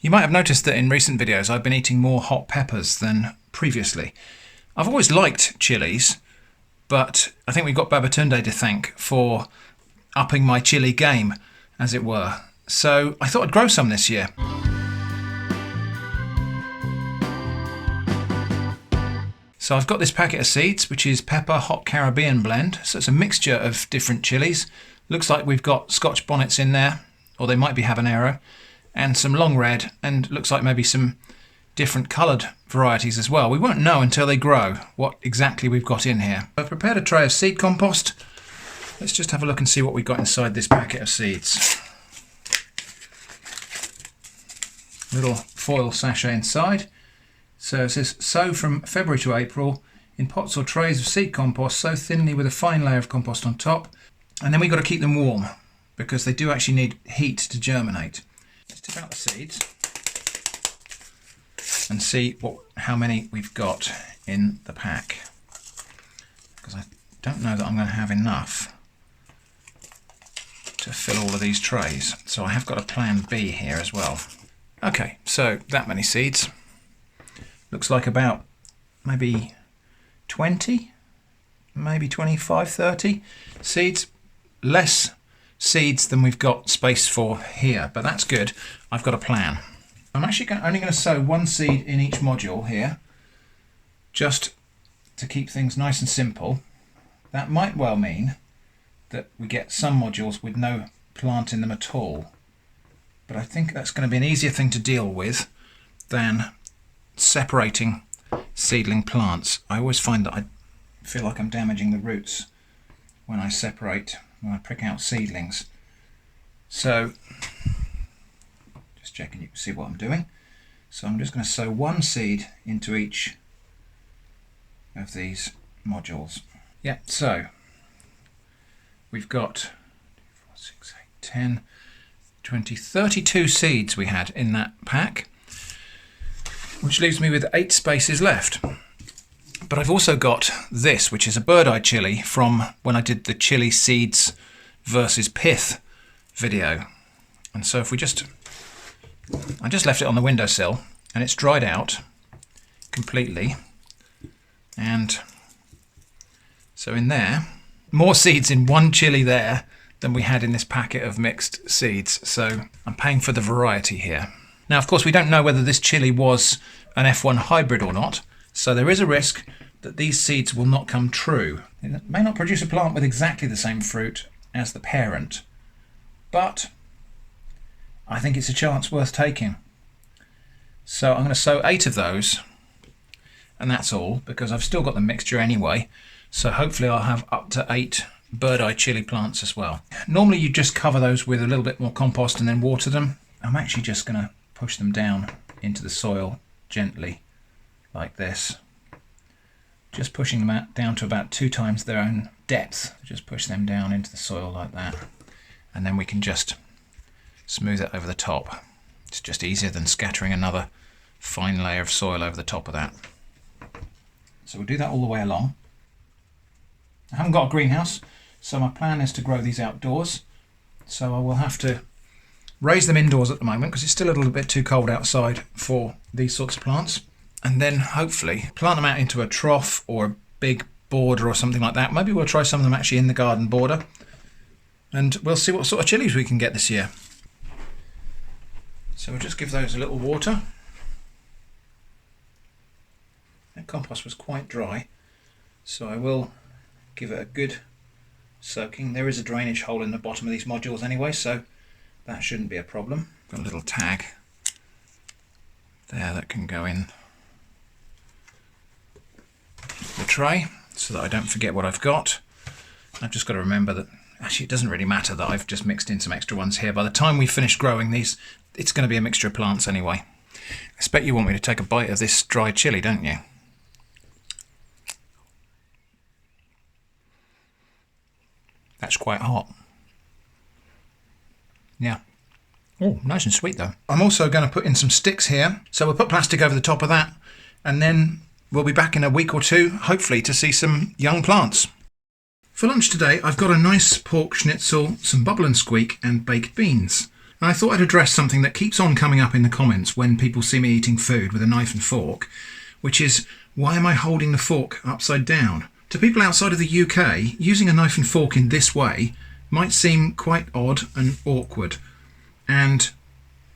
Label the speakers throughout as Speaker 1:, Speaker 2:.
Speaker 1: You might have noticed that in recent videos I've been eating more hot peppers than previously. I've always liked chilies, but I think we've got Babatunde to thank for upping my chili game, as it were. So I thought I'd grow some this year. So I've got this packet of seeds, which is Pepper Hot Caribbean blend. So it's a mixture of different chilies. Looks like we've got Scotch bonnets in there, or they might be habanero, and some long red, and looks like maybe some different coloured varieties as well. We won't know until they grow what exactly we've got in here. I've prepared a tray of seed compost. Let's just have a look and see what we've got inside this packet of seeds. Little foil sachet inside. So it says, sow from February to April in pots or trays of seed compost, sow thinly with a fine layer of compost on top. And then we've got to keep them warm because they do actually need heat to germinate. Let's tip out the seeds and see how many we've got in the pack, because I don't know that I'm going to have enough to fill all of these trays. So I have got a plan B here as well. Okay, so that many seeds. Looks like about maybe 20, maybe 25, 30 seeds. Less seeds than we've got space for here, but that's good. I've got a plan. I'm actually only going to sow one seed in each module here, just to keep things nice and simple. That might well mean that we get some modules with no plant in them at all, but I think that's going to be an easier thing to deal with than separating seedling plants. I always find that I feel like I'm damaging the roots when I prick out seedlings. So just checking you can see what I'm doing. So I'm just going to sow one seed into each of these modules. Yeah, so we've got 4, 6, 8, 10, 20, 32 seeds we had in that pack, which leaves me with 8 spaces left. But I've also got this, which is a bird-eye chili from when I did the chili seeds versus pith video. And so if we I just left it on the windowsill and it's dried out completely. And so in there, more seeds in one chili there than we had in this packet of mixed seeds. So I'm paying for the variety here. Now, of course, we don't know whether this chili was an F1 hybrid or not, so there is a risk that these seeds will not come true. It may not produce a plant with exactly the same fruit as the parent, but I think it's a chance worth taking. So I'm going to sow 8 of those, and that's all, because I've still got the mixture anyway, so hopefully I'll have up to 8 bird-eye chili plants as well. Normally you just cover those with a little bit more compost and then water them. I'm actually just going to push them down into the soil gently like this, just pushing them out down to about 2 times their own depth. Just push them down into the soil like that, and then we can just smooth it over the top. It's just easier than scattering another fine layer of soil over the top of that. So we'll do that all the way along. I haven't got a greenhouse, so my plan is to grow these outdoors, so I will have to raise them indoors at the moment because it's still a little bit too cold outside for these sorts of plants, and then hopefully plant them out into a trough or a big border or something like that. Maybe we'll try some of them actually in the garden border, and we'll see what sort of chilies we can get this year. So we'll just give those a little water. That compost was quite dry, so I will give it a good soaking. There is a drainage hole in the bottom of these modules anyway, so that shouldn't be a problem. Got a little tag there that can go in the tray so that I don't forget what I've got. I've just got to remember that actually it doesn't really matter that I've just mixed in some extra ones here. By the time we finish growing these, it's going to be a mixture of plants anyway. I expect you want me to take a bite of this dried chili, don't you? That's quite hot. Yeah. Oh, nice and sweet though. I'm also going to put in some sticks here. So we'll put plastic over the top of that, and then we'll be back in a week or two, hopefully, to see some young plants. For lunch today, I've got a nice pork schnitzel, some bubble and squeak, and baked beans. And I thought I'd address something that keeps on coming up in the comments when people see me eating food with a knife and fork, which is, why am I holding the fork upside down? To people outside of the UK, using a knife and fork in this way might seem quite odd and awkward. And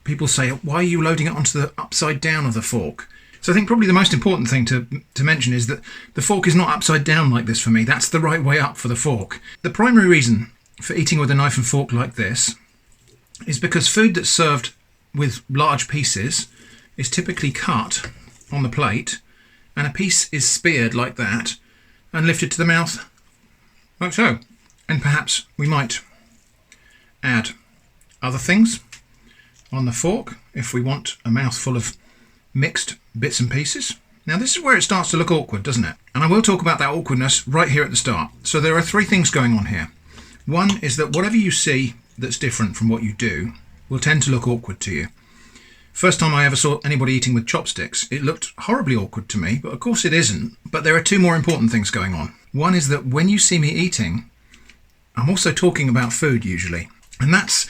Speaker 1: people say, why are you loading it onto the upside down of the fork? So I think probably the most important thing to mention is that the fork is not upside down like this for me. That's the right way up for the fork. The primary reason for eating with a knife and fork like this is because food that's served with large pieces is typically cut on the plate, and a piece is speared like that and lifted to the mouth like so. And perhaps we might add other things on the fork if we want a mouthful of mixed bits and pieces. Now this is where it starts to look awkward, doesn't it? And I will talk about that awkwardness right here at the start. So there are three things going on here. One is that whatever you see that's different from what you do will tend to look awkward to you. First time I ever saw anybody eating with chopsticks, it looked horribly awkward to me, but of course it isn't. But there are two more important things going on. One is that when you see me eating, I'm also talking about food usually. And that's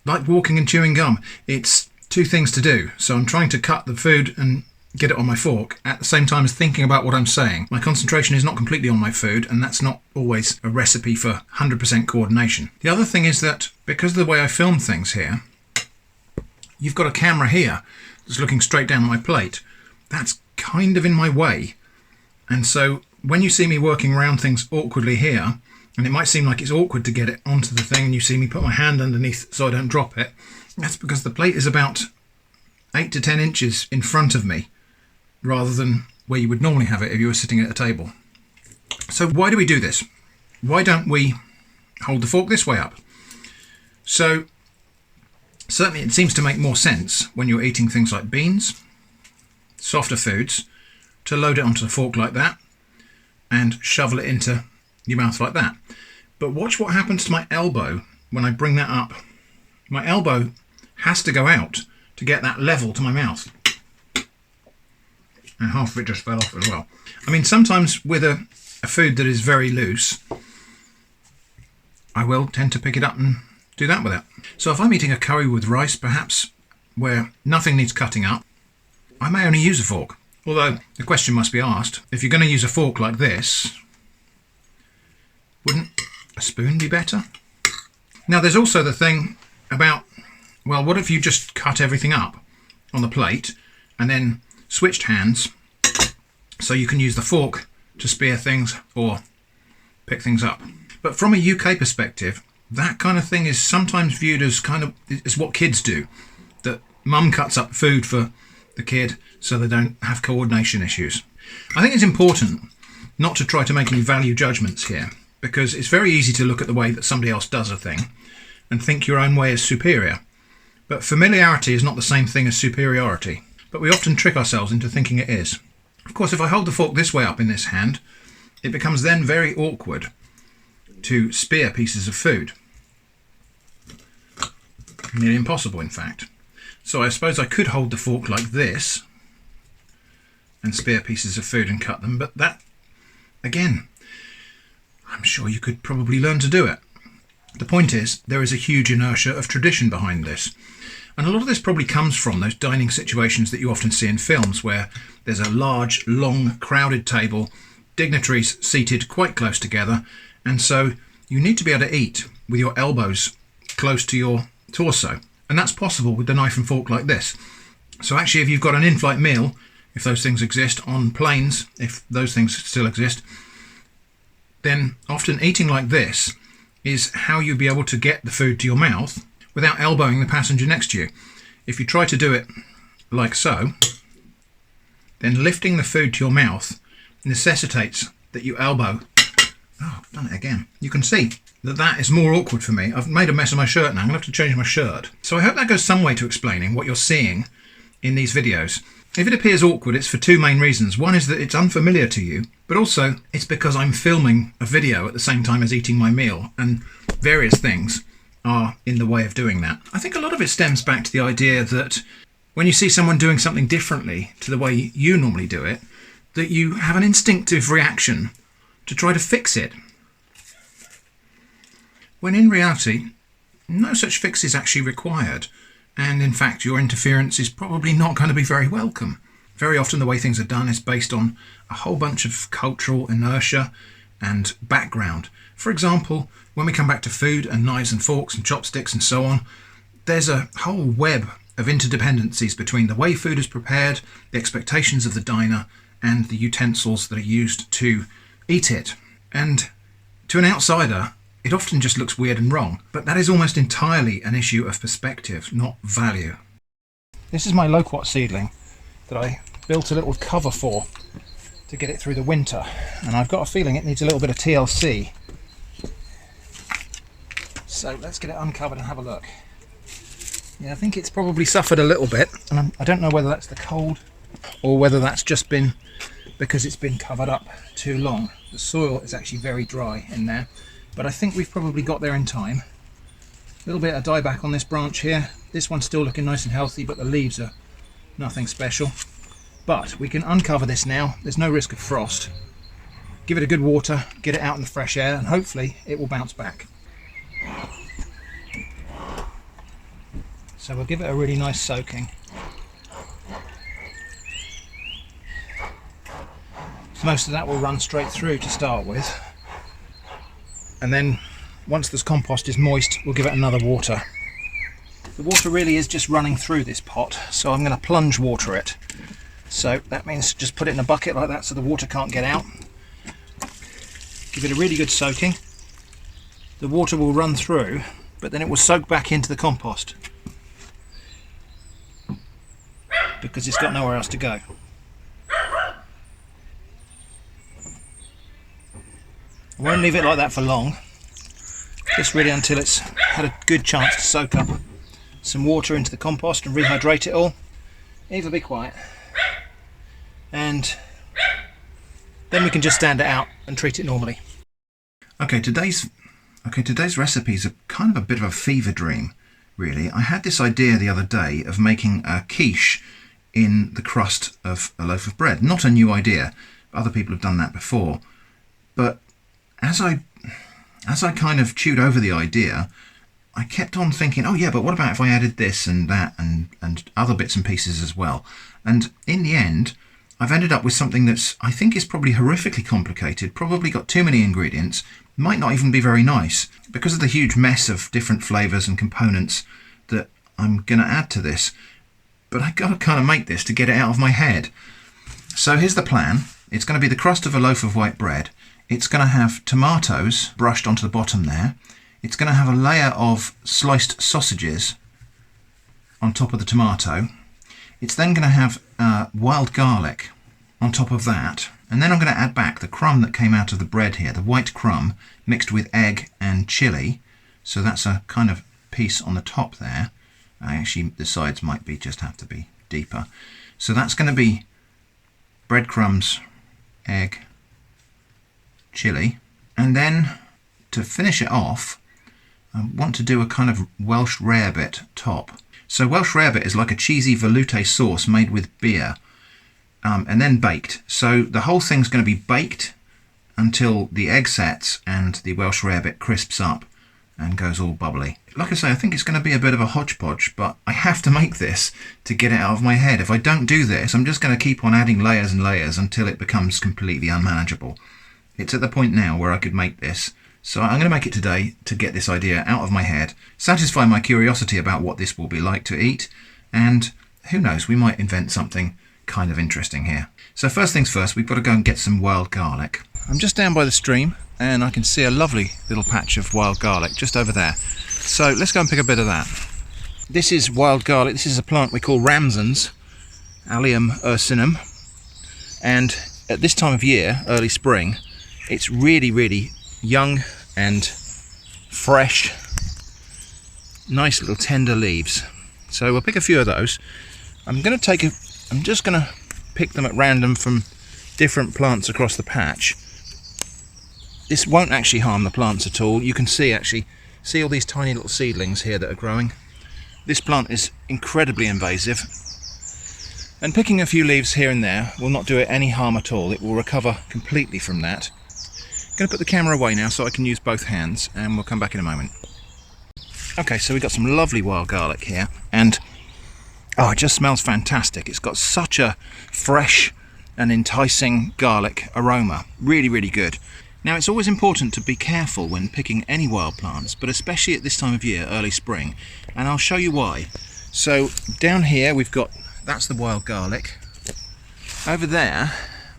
Speaker 1: like walking and chewing gum. It's two things to do. So I'm trying to cut the food and get it on my fork at the same time as thinking about what I'm saying. My concentration is not completely on my food, and that's not always a recipe for 100% coordination. The other thing is that because of the way I film things here, you've got a camera here that's looking straight down my plate. That's kind of in my way. And so when you see me working around things awkwardly here, and it might seem like it's awkward to get it onto the thing, and you see me put my hand underneath so I don't drop it, that's because the plate is about 8 to 10 inches in front of me, rather than where you would normally have it if you were sitting at a table. So why do we do this? Why don't we hold the fork this way up? So certainly it seems to make more sense when you're eating things like beans, softer foods, to load it onto the fork like that and shovel it into your mouth like that. But watch what happens to my elbow when I bring that up. My elbow has to go out to get that level to my mouth. And half of it just fell off as well. I mean, sometimes with a food that is very loose, I will tend to pick it up and do that with it. So if I'm eating a curry with rice, perhaps, where nothing needs cutting up, I may only use a fork. Although the question must be asked, if you're going to use a fork like this, wouldn't a spoon be better? Now there's also the thing about, well, what if you just cut everything up on the plate and then switched hands so you can use the fork to spear things or pick things up? But from a UK perspective, that kind of thing is sometimes viewed as is what kids do. That mum cuts up food for the kid so they don't have coordination issues. I think it's important not to try to make any value judgments here, because it's very easy to look at the way that somebody else does a thing and think your own way is superior. But familiarity is not the same thing as superiority. But we often trick ourselves into thinking it is. Of course, if I hold the fork this way up in this hand, it becomes then very awkward to spear pieces of food. Nearly impossible, in fact. So I suppose I could hold the fork like this and spear pieces of food and cut them, but that, again, I'm sure you could probably learn to do it. The point is, there is a huge inertia of tradition behind this. And a lot of this probably comes from those dining situations that you often see in films where there's a large, long, crowded table, dignitaries seated quite close together, and so you need to be able to eat with your elbows close to your torso. And that's possible with the knife and fork like this. So actually, if you've got an in-flight meal, if those things exist, on planes, if those things still exist, then often eating like this is how you'll be able to get the food to your mouth without elbowing the passenger next to you. If you try to do it like so, then lifting the food to your mouth necessitates that you elbow. Oh, I've done it again. You can see that that is more awkward for me. I've made a mess of my shirt now. I'm going to have to change my shirt. So I hope that goes some way to explaining what you're seeing in these videos. If it appears awkward, it's for two main reasons. One is that it's unfamiliar to you, but also it's because I'm filming a video at the same time as eating my meal, and various things are in the way of doing that. I think a lot of it stems back to the idea that when you see someone doing something differently to the way you normally do it, that you have an instinctive reaction to try to fix it. When in reality, no such fix is actually required, and in fact your interference is probably not going to be very welcome. Very often the way things are done is based on a whole bunch of cultural inertia and background. For example, when we come back to food and knives and forks and chopsticks and so on, there's a whole web of interdependencies between the way food is prepared, the expectations of the diner, and the utensils that are used to eat it. And to an outsider, it often just looks weird and wrong, but that is almost entirely an issue of perspective, not value. This is my Loquat seedling that I built a little cover for to get it through the winter, and I've got a feeling it needs a little bit of TLC. So let's get it uncovered and have a look. Yeah, I think it's probably suffered a little bit, and I don't know whether that's the cold or whether that's just been because it's been covered up too long. The soil is actually very dry in there, but I think we've probably got there in time. A little bit of dieback on this branch here. This one's still looking nice and healthy, but the leaves are nothing special. But we can uncover this now. There's no risk of frost. Give it a good water, get it out in the fresh air, and hopefully it will bounce back. So we'll give it a really nice soaking. Most of that will run straight through to start with, and then once this compost is moist, we'll give it another water. The water really is just running through this pot, so I'm going to plunge water it. So that means just put it in a bucket like that so the water can't get out. Give it a really good soaking. The water will run through, but then it will soak back into the compost because it's got nowhere else to go. I won't leave it like that for long, just really until it's had a good chance to soak up some water into the compost and rehydrate it all. Eva, be quiet. And then we can just stand it out and treat it normally. Okay, today's recipes are kind of a bit of a fever dream, really. I had this idea the other day of making a quiche in the crust of a loaf of bread. Not a new idea. Other people have done that before. But as I kind of chewed over the idea, I kept on thinking, oh yeah, but what about if I added this and that and other bits and pieces as well? And in the end, I've ended up with something that's, I think, is probably horrifically complicated, probably got too many ingredients, might not even be very nice, because of the huge mess of different flavours and components that I'm going to add to this. But I've got to kind of make this to get it out of my head. So here's the plan. It's going to be the crust of a loaf of white bread. It's going to have tomatoes brushed onto the bottom there. It's going to have a layer of sliced sausages on top of the tomato. It's then going to have wild garlic on top of that. And then I'm going to add back the crumb that came out of the bread here, the white crumb mixed with egg and chilli. So that's a kind of piece on the top there. Actually, the sides might be just have to be deeper. So that's going to be breadcrumbs, egg, chilli, and then to finish it off, I want to do a kind of Welsh rarebit top. So Welsh rarebit is like a cheesy velouté sauce made with beer and then baked. So the whole thing's going to be baked until the egg sets and the Welsh rarebit crisps up and goes all bubbly. Like I say, I think it's going to be a bit of a hodgepodge, but I have to make this to get it out of my head. If I don't do this, I'm just going to keep on adding layers and layers until it becomes completely unmanageable. It's at the point now where I could make this, so I'm going to make it today to get this idea out of my head, satisfy my curiosity about what this will be like to eat, and who knows, we might invent something kind of interesting here. So first things first, we've got to go and get some wild garlic. I'm just down by the stream and I can see a lovely little patch of wild garlic just over there. So let's go and pick a bit of that. This is wild garlic. This is a plant we call ramsons, Allium ursinum, and at this time of year, early spring, it's really, really young and fresh, nice little tender leaves. So we'll pick a few of those. I'm just going to pick them at random from different plants across the patch. This won't actually harm the plants at all. You can see all these tiny little seedlings here that are growing. This plant is incredibly invasive, and picking a few leaves here and there will not do it any harm at all. It will recover completely from that. I'm going to put the camera away now so I can use both hands, and we'll come back in a moment. Okay, so we've got some lovely wild garlic here, and oh, it just smells fantastic. It's got such a fresh and enticing garlic aroma. Really, really good. Now, it's always important to be careful when picking any wild plants, but especially at this time of year, early spring, and I'll show you why. So down here we've got, that's the wild garlic. Over there,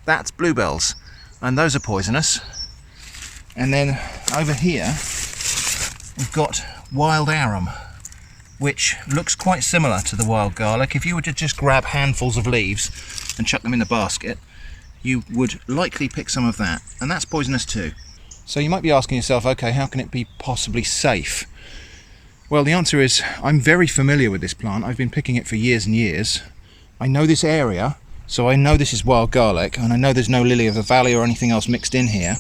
Speaker 1: that's bluebells, and those are poisonous. And then over here we've got wild arum, which looks quite similar to the wild garlic. If you were to just grab handfuls of leaves and chuck them in the basket, you would likely pick some of that, and that's poisonous too. So you might be asking yourself, okay, how can it be possibly safe? Well, the answer is, I'm very familiar with this plant. I've been picking it for years and years. I know this area, so I know this is wild garlic, and I know there's no lily of the valley or anything else mixed in here.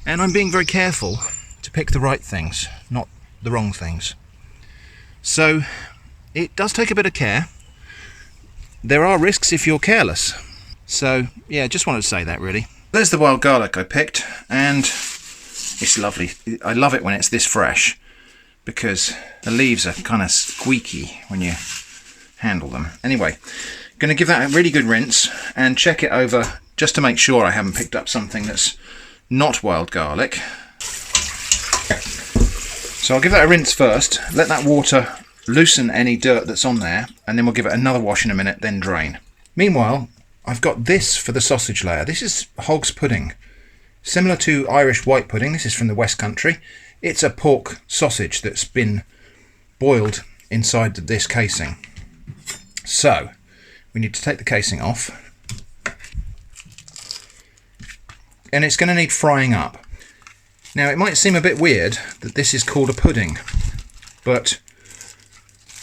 Speaker 1: And I'm being very careful to pick the right things, not the wrong things. So it does take a bit of care. There are risks if you're careless. So yeah, just wanted to say that really. There's the wild garlic I picked, and it's lovely. I love it when it's this fresh, because the leaves are kind of squeaky when you handle them. Anyway, going to give that a really good rinse and check it over just to make sure I haven't picked up something that's not wild garlic. So I'll give that a rinse first, let that water loosen any dirt that's on there, and then we'll give it another wash in a minute, then drain. Meanwhile, I've got this for the sausage layer. This is hog's pudding. Similar to Irish white pudding, this is from the West Country. It's a pork sausage that's been boiled inside this casing. So, we need to take the casing off. And it's going to need frying up. Now, it might seem a bit weird that this is called a pudding, but,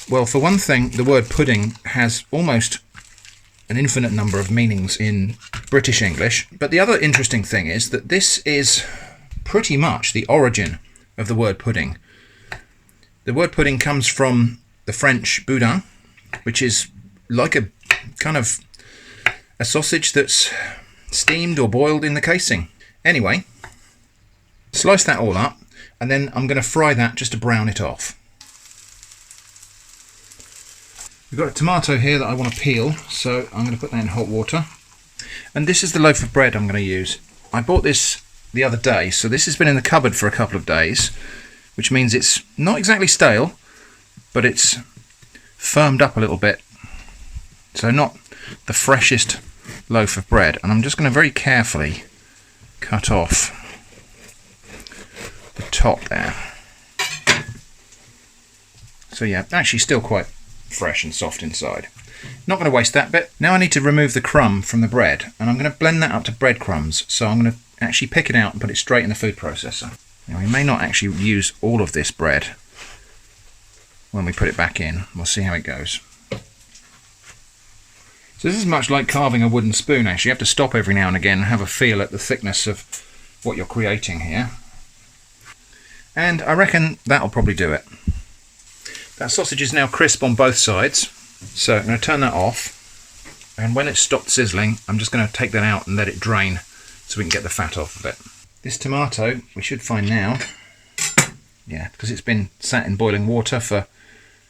Speaker 1: well, for one thing, the word pudding has almost an infinite number of meanings in British English. But the other interesting thing is that this is pretty much the origin of the word pudding. The word pudding comes from the French boudin, which is like a kind of a sausage that's steamed or boiled in the casing. Anyway, slice that all up, and then I'm going to fry that just to brown it off. We've got a tomato here that I want to peel, so I'm going to put that in hot water. And this is the loaf of bread I'm going to use. I bought this the other day, so this has been in the cupboard for a couple of days, which means it's not exactly stale, but it's firmed up a little bit. So not the freshest loaf of bread. And I'm just going to very carefully cut off the top there. So yeah, actually still quite fresh and soft inside. Not going to waste that bit. Now I need to remove the crumb from the bread, and I'm going to blend that up to breadcrumbs. So I'm going to actually pick it out and put it straight in the food processor. Now we may not actually use all of this bread when we put it back in. We'll see how it goes. So this is much like carving a wooden spoon actually. You have to stop every now and again and have a feel at the thickness of what you're creating here. And I reckon that'll probably do it. That sausage is now crisp on both sides, so I'm going to turn that off, and when it's stopped sizzling I'm just going to take that out and let it drain so we can get the fat off of it. This tomato we should find now, yeah, because it's been sat in boiling water for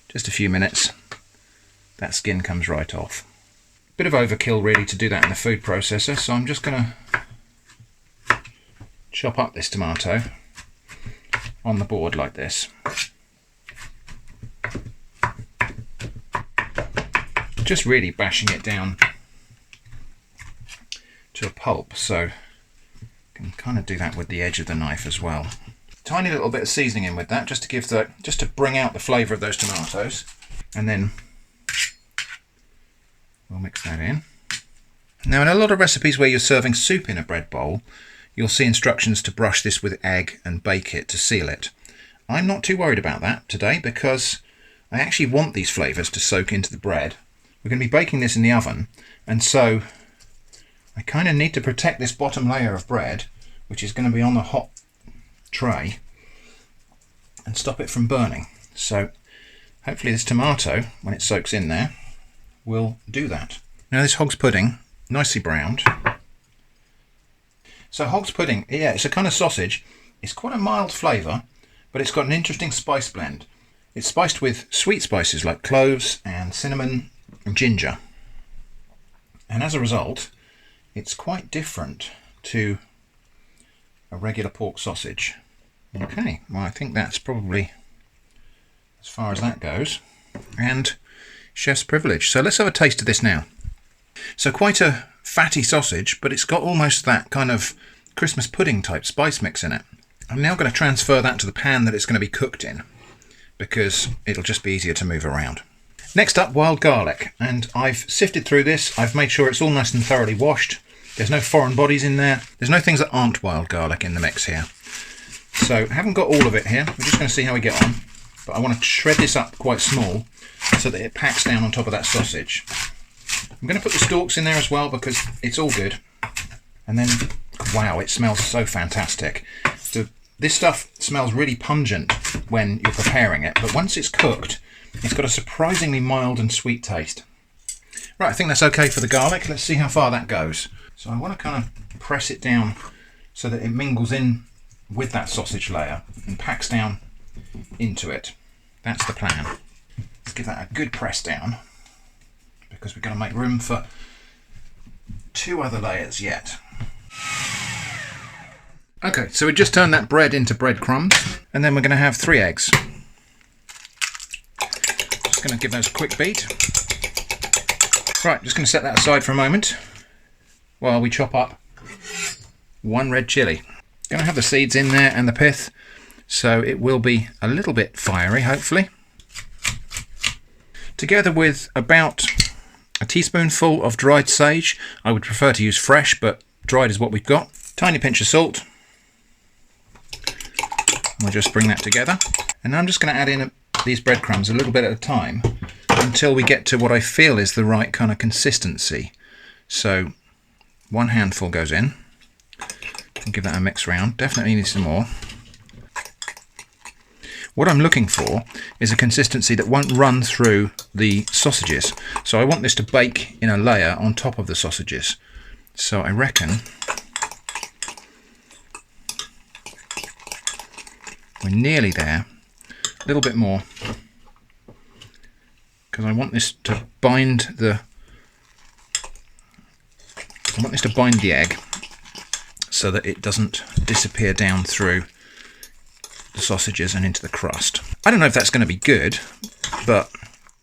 Speaker 1: just a few minutes, that skin comes right off. Bit of overkill really to do that in the food processor, so I'm just going to chop up this tomato on the board like this. Just really bashing it down to a pulp, so you can kind of do that with the edge of the knife as well. Tiny little bit of seasoning in with that, just to give the, just to bring out the flavour of those tomatoes, and then we'll mix that in. Now, in a lot of recipes where you're serving soup in a bread bowl, you'll see instructions to brush this with egg and bake it to seal it. I'm not too worried about that today because I actually want these flavours to soak into the bread. We're going to be baking this in the oven, and so I kind of need to protect this bottom layer of bread, which is going to be on the hot tray, and stop it from burning. So hopefully this tomato, when it soaks in there, will do that. Now this hog's pudding, nicely browned. So hog's pudding, yeah, it's a kind of sausage. It's quite a mild flavour, but it's got an interesting spice blend. It's spiced with sweet spices like cloves and cinnamon and ginger. And as a result, it's quite different to a regular pork sausage. Okay, well I think that's probably as far as that goes. And chef's privilege. So let's have a taste of this now. So quite a fatty sausage, but it's got almost that kind of Christmas pudding type spice mix in it. I'm now going to transfer that to the pan that it's going to be cooked in, because it'll just be easier to move around. Next up, wild garlic, and I've sifted through this. I've made sure it's all nice and thoroughly washed. There's no foreign bodies in there. There's no things that aren't wild garlic in the mix here. So I haven't got all of it here. We're just going to see how we get on. But I want to shred this up quite small so that it packs down on top of that sausage. I'm going to put the stalks in there as well because it's all good. And then, wow, it smells so fantastic. So this stuff smells really pungent when you're preparing it, but once it's cooked, it's got a surprisingly mild and sweet taste. Right, I think that's okay for the garlic. Let's see how far that goes. So I want to kind of press it down so that it mingles in with that sausage layer and packs down into it. That's the plan. Let's give that a good press down because we're going to make room for 2 other layers yet. Okay, so we just turned that bread into breadcrumbs, and then we're going to have 3 eggs. Just going to give those a quick beat. Right, just going to set that aside for a moment while we chop up 1 red chilli. Going to have the seeds in there and the pith, so it will be a little bit fiery, hopefully. Together with about a teaspoonful of dried sage. I would prefer to use fresh, but dried is what we've got. Tiny pinch of salt. We'll just bring that together. And I'm just going to add in these breadcrumbs a little bit at a time until we get to what I feel is the right kind of consistency. So 1 handful goes in. I'll give that a mix round. Definitely need some more. What I'm looking for is a consistency that won't run through the sausages. So I want this to bake in a layer on top of the sausages. So I reckon we're nearly there. A little bit more, because I want this to bind the egg so that it doesn't disappear down through the sausages and into the crust. I don't know if that's going to be good, but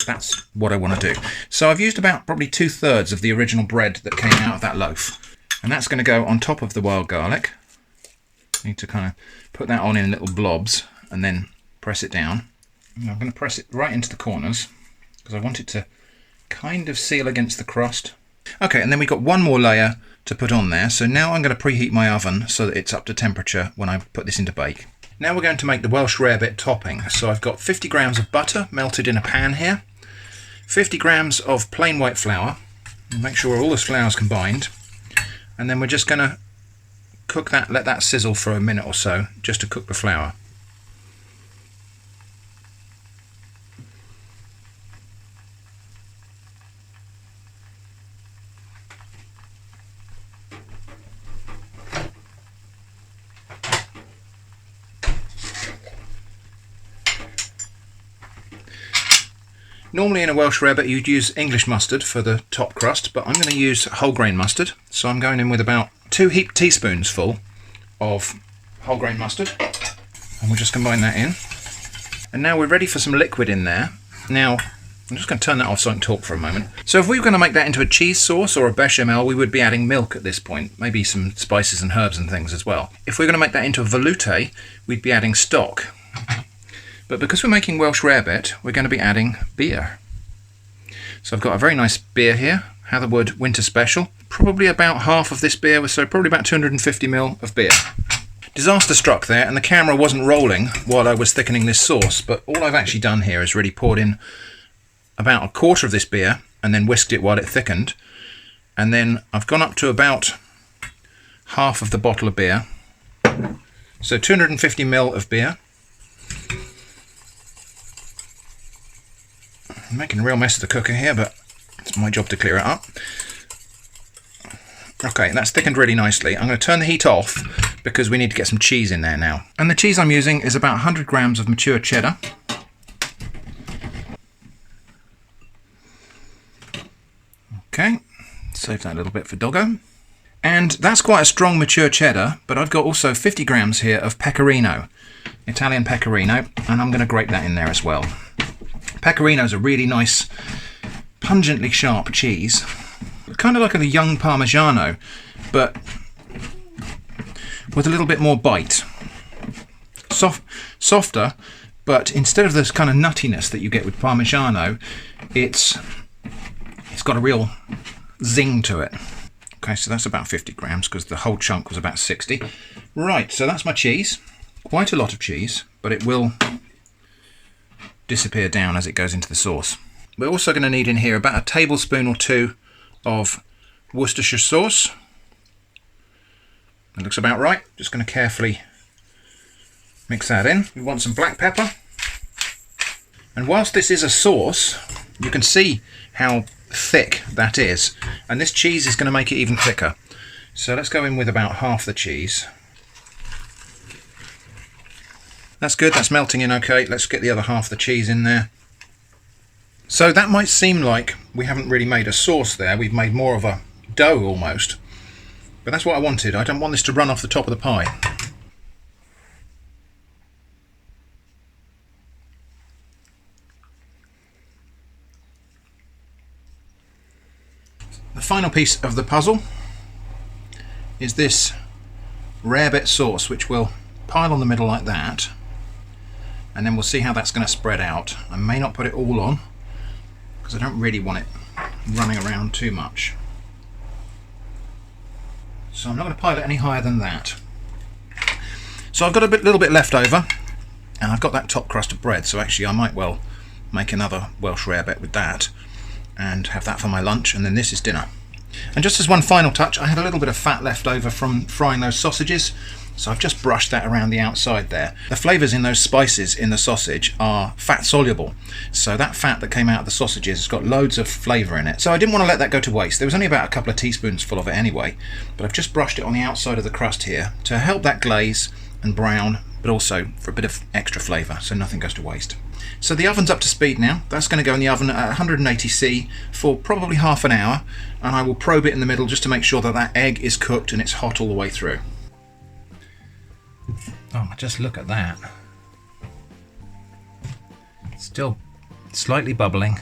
Speaker 1: that's what I want to do. So I've used about probably 2/3 of the original bread that came out of that loaf, and that's going to go on top of the wild garlic. I need to kind of put that on in little blobs and then press it down. And I'm going to press it right into the corners because I want it to kind of seal against the crust. Okay, and then we've got 1 more layer to put on there. So now I'm going to preheat my oven so that it's up to temperature when I put this into bake. Now we're going to make the Welsh rarebit topping. So I've got 50 grams of butter melted in a pan here, 50 grams of plain white flour, make sure all those flours combined, and then we're just going to cook that, let that sizzle for a minute or so, just to cook the flour. Normally in a Welsh rarebit you'd use English mustard for the top crust, but I'm going to use whole grain mustard. So I'm going in with about 2 heaped teaspoons full of whole grain mustard, and we'll just combine that in. And now we're ready for some liquid in there. Now I'm just going to turn that off so I can talk for a moment. So if we were going to make that into a cheese sauce or a bechamel, we would be adding milk at this point, maybe some spices and herbs and things as well. If we're going to make that into a velouté, we'd be adding stock. But because we're making Welsh rarebit, we're going to be adding beer. So I've got a very nice beer here, Hatherwood Winter Special. Probably about half of this beer, so probably about 250 ml of beer. Disaster struck there, and the camera wasn't rolling while I was thickening this sauce, but all I've actually done here is really poured in about 1/4 of this beer and then whisked it while it thickened. And then I've gone up to about half of the bottle of beer. So 250 ml of beer. I'm making a real mess of the cooker here, but it's my job to clear it up. Okay, that's thickened really nicely. I'm going to turn the heat off because we need to get some cheese in there now. And the cheese I'm using is about 100 grams of mature cheddar. Okay, save that little bit for Doggo. And that's quite a strong mature cheddar, but I've got also 50 grams here of pecorino, Italian pecorino, and I'm going to grate that in there as well. Pecorino is a really nice, pungently sharp cheese, kind of like a young Parmigiano, but with a little bit more bite. Softer, but instead of this kind of nuttiness that you get with Parmigiano, it's got a real zing to it. Okay, so that's about 50 grams because the whole chunk was about 60. Right, so that's my cheese. Quite a lot of cheese, but it will disappear down as it goes into the sauce. We're also going to need in here about a tablespoon or two of Worcestershire sauce. That looks about right. Just going to carefully mix that in. We want some black pepper. And whilst this is a sauce, you can see how thick that is, and this cheese is going to make it even thicker. So let's go in with about half the cheese. That's good, that's melting in okay. Let's get the other half of the cheese in there. So that might seem like we haven't really made a sauce there, we've made more of a dough almost, but that's what I wanted. I don't want this to run off the top of the pie. The final piece of the puzzle is this rarebit sauce, which we'll pile on the middle like that, and then we'll see how that's going to spread out. I may not put it all on because I don't really want it running around too much, so I'm not going to pile it any higher than that. So I've got a little bit left over, and I've got that top crust of bread, so actually I might well make another Welsh rarebit with that and have that for my lunch, and then this is dinner. And just as one final touch, I had a little bit of fat left over from frying those sausages, so I've just brushed that around the outside there. The flavours in those spices in the sausage are fat soluble, so that fat that came out of the sausages has got loads of flavour in it, so I didn't want to let that go to waste. There was only about a couple of teaspoons full of it anyway, but I've just brushed it on the outside of the crust here to help that glaze and brown, but also for a bit of extra flavour, so nothing goes to waste. So the oven's up to speed now. That's going to go in the oven at 180°C for probably half an hour, and I will probe it in the middle just to make sure that that egg is cooked and it's hot all the way through. Oh, just look at that. Still slightly bubbling.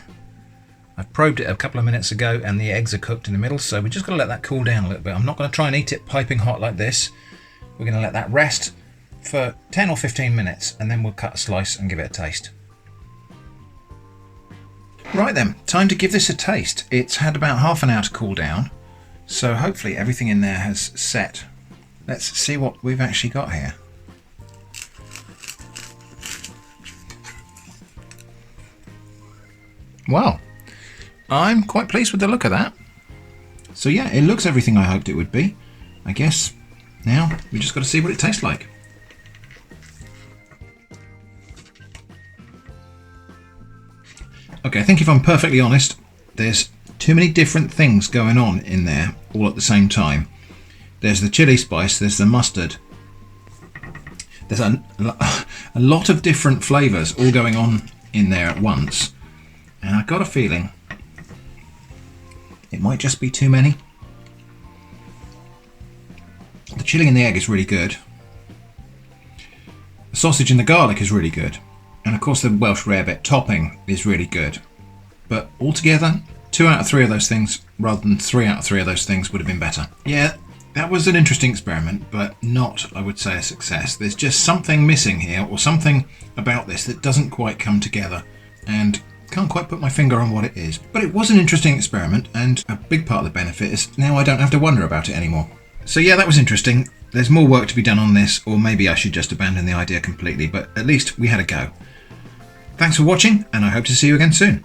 Speaker 1: I've probed it a couple of minutes ago and the eggs are cooked in the middle, so we're just going to let that cool down a little bit. I'm not going to try and eat it piping hot like this. We're going to let that rest for 10 or 15 minutes and then we'll cut a slice and give it a taste. Right then, time to give this a taste. It's had about half an hour to cool down, so hopefully everything in there has set. Let's see what we've actually got here. Wow, I'm quite pleased with the look of that. So yeah, it looks everything I hoped it would be. I guess now we just got to see what it tastes like. Okay, I think if I'm perfectly honest, there's too many different things going on in there all at the same time. There's the chili spice, there's the mustard. There's a lot of different flavours all going on in there at once. And I've got a feeling it might just be too many. The chili and the egg is really good. The sausage and the garlic is really good. And of course the Welsh rarebit topping is really good. But altogether, 2 out of 3 of those things, rather than 3 out of 3 of those things, would have been better. Yeah, that was an interesting experiment, but not, I would say, a success. There's just something missing here, or something about this that doesn't quite come together, and can't quite put my finger on what it is. But it was an interesting experiment, and a big part of the benefit is now I don't have to wonder about it anymore. So yeah, that was interesting. There's more work to be done on this, or maybe I should just abandon the idea completely, but at least we had a go. Thanks for watching, and I hope to see you again soon.